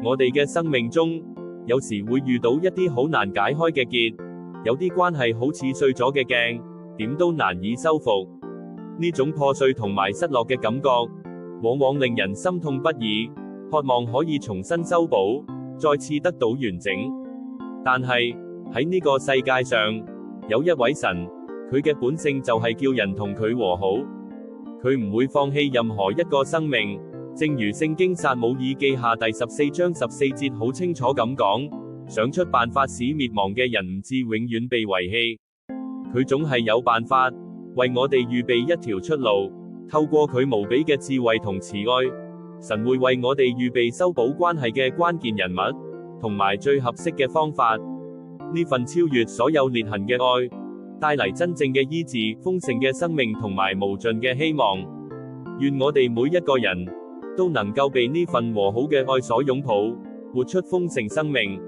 我哋嘅生命中，有時會遇到一啲好難解開嘅結，有啲關係好似碎咗嘅鏡，點都難以修復。呢種破碎同埋失落嘅感覺，往往令人心痛不已，渴望可以重新修補，再次得到完整。但係喺呢個世界上，有一位神，佢嘅本性就係叫人同佢和好，佢唔會放棄任何一個生命。正如聖經撒母耳記下第14章14節好清楚咁講，想出辦法使滅亡嘅人唔至永遠被遺棄。佢總係有辦法為我哋預備一條出路，透過佢無比嘅智慧同慈愛，神會為我哋預備修補關係嘅關鍵人物，同埋最合適嘅方法。呢份超越所有裂痕嘅愛，帶嚟真正嘅醫治、豐盛嘅生命同埋無盡嘅希望。願我哋每一個人都能夠被呢份和好嘅愛所擁抱，活出豐盛生命。